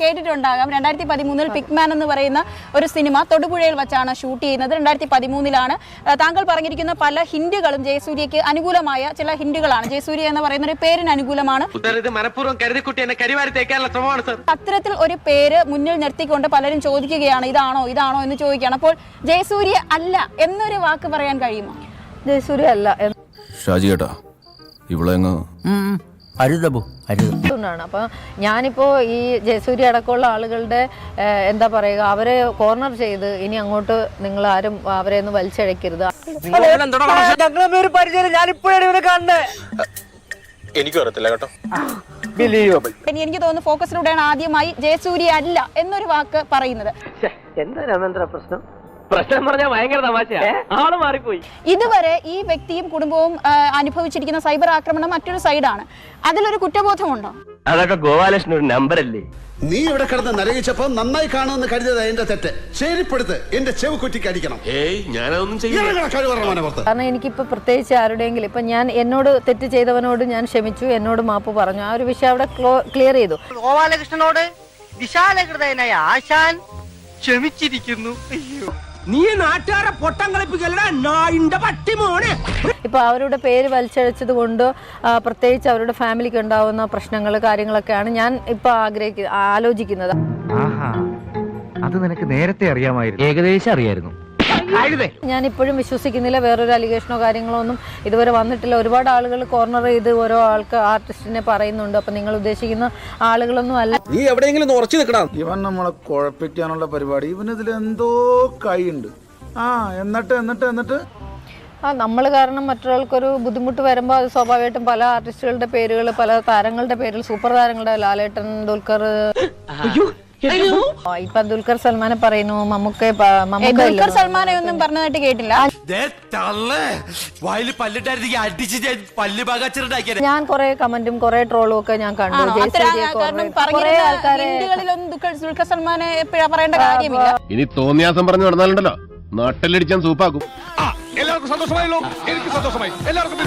കേട്ടിട്ടുണ്ടാകാം 2013 പിക്മാൻ എന്ന് പറയുന്ന ഒരു സിനിമ തൊടുപുഴയിൽ വെച്ചാണ് ഷൂട്ട് ചെയ്യുന്നത്. 2013 താങ്കൾ പറഞ്ഞിരിക്കുന്ന പല ഹിന്റുകളും ജയസൂര്യക്ക് അനുകൂലമായ ചില ഹിന്റുകളാണ്. ജയസൂര്യ എന്ന് പറയുന്ന ഒരു പേരിന് അനുകൂലമാണ്. അത്തരത്തിൽ ഒരു പേര് മുന്നിൽ നിർത്തിക്കൊണ്ട് പലരും ചോദിക്കുകയാണ് ഇതാണോ എന്ന് ചോദിക്കുകയാണ്. അപ്പോൾ ജയസൂര്യ അല്ല എന്നൊരു വാക്ക് പറയാൻ കഴിയുമോ? ജയസൂര്യ അല്ല ഷാജി കേട്ടാ ഇവിടെ ാണ്. അപ്പൊ ഞാനിപ്പോ ഈ ജയസൂര്യ അടക്കമുള്ള ആളുകളുടെ എന്താ പറയുക, അവരെ കോർണർ ചെയ്ത് ഇനി അങ്ങോട്ട് നിങ്ങൾ ആരും അവരെ ഒന്ന് വലിച്ചഴക്കരുത്. എനിക്കും അറിയത്തില്ല കേട്ടോ. എനിക്ക് തോന്നുന്നു ഫോക്കസിലൂടെയാണ് ആദ്യമായി ജയസൂര്യ അല്ല എന്നൊരു വാക്ക് പറയുന്നത്. എന്താ പ്രശ്നം പറഞ്ഞാൽ ഭയങ്കര തമാശയാ, ആള് മാറിപ്പോയി. ഇതുവരെ ഈ വ്യക്തിയും കുടുംബവും അനുഭവിച്ചിരിക്കുന്ന സൈബർ ആക്രമണം മറ്റൊരു സൈഡാണ്. അതിലൊരു കുറ്റബോധമുണ്ടോ? അതൊക്കെ ഗോപാലകൃഷ്ണൻ ഒരു നമ്പർ അല്ലേ? നീ ഇവിടെ കിടന്ന് നരകിച്ചപ്പോ നന്നായി കാണുമെന്ന് കരുതിയത് എന്റെ തെറ്റ്. ശരിപ്പെടുത്ത്, എന്റെ ചെവ് കുറ്റിക്ക് അടിക്കണം. ഞാനതൊന്നും കാരണം എനിക്കിപ്പോ പ്രത്യേകിച്ച് ആരുടെയെങ്കിലും ഇപ്പൊ ഞാൻ എന്നോട് തെറ്റ് ചെയ്തവനോട് ഞാൻ ക്ഷമിച്ചു, എന്നോട് മാപ്പ് പറഞ്ഞു, ആ ഒരു വിഷയം അവിടെ ക്ലിയർ ചെയ്തു. ഗോപാലകൃഷ്ണനോട് വിശാലഹൃദയനായ ആശാൻ ക്ഷമിച്ചിരിക്കുന്നു. നീ നാട്ടുകാരെ പൊട്ടം കളിപ്പിക്കലടാ നായിന്റെ പട്ടി മോനെ. ഇപ്പൊ അവരുടെ പേര് വലിച്ചഴച്ചത് കൊണ്ട് പ്രത്യേകിച്ച് അവരുടെ ഫാമിലിക്ക് ഉണ്ടാവുന്ന പ്രശ്നങ്ങൾ കാര്യങ്ങളൊക്കെയാണ് ഞാൻ ഇപ്പൊ ആലോചിക്കുന്നത്. അത് നിനക്ക് നേരത്തെ അറിയാമായിരുന്നു? ഏകദേശം അറിയായിരുന്നു. ഞാൻ ഇപ്പോഴും വിശ്വസിക്കുന്നില്ല വേറൊരു അലിഗേഷനോ കാര്യങ്ങളോ ഒന്നും ഇതുവരെ വന്നിട്ടില്ല. ഒരുപാട് ആളുകൾ കോർണർ ചെയ്ത് ഓരോ ആർട്ടിസ്റ്റിനെ പറയുന്നുണ്ട്. അപ്പൊ നിങ്ങൾ ഉദ്ദേശിക്കുന്ന ആളുകളൊന്നും അല്ല. നീ എവിടെയെങ്കിലും ഉറച്ചു നിൽക്കണം. ഇവൻ നമ്മളെ കുഴപ്പിക്കാനുള്ള പരിപാടി, ഇവനിതിൽ എന്തോ കൈയുണ്ട്. എന്നിട്ട് നമ്മൾ കാരണം മറ്റൊരാൾക്കൊരു ബുദ്ധിമുട്ട് വരുമ്പോൾ അത് സ്വാഭാവികമായിട്ടും പല ആർട്ടിസ്റ്റുകളുടെ പേരുകൾ, പല താരങ്ങളുടെ പേരുകൾ, സൂപ്പർ താരങ്ങളുടെ ലാലേട്ടൻ, ദുൽഖർ, ഇപ്പൊ ദുൽഖർ സൽമാനെ പറയുന്നു, ദുൽഖർ സൽമാനെ ഒന്നും പറഞ്ഞതായിട്ട് കേട്ടില്ല. ഞാൻ കുറെ കമന്റും കുറെ ട്രോളും ഒക്കെ ഞാൻ കണ്ടു. ദുൽഖർ സൽമാനെ പറയേണ്ട കാര്യമില്ല. ഇനി തോന്നിയാസം പറഞ്ഞു നടന്നാലുണ്ടല്ലോ നാട്ടിലടിച്ചാൻ സൂപ്പാക്കും. എല്ലാവർക്കും സന്തോഷമായല്ലോ? എനിക്ക് സന്തോഷമായി. എല്ലാവർക്കും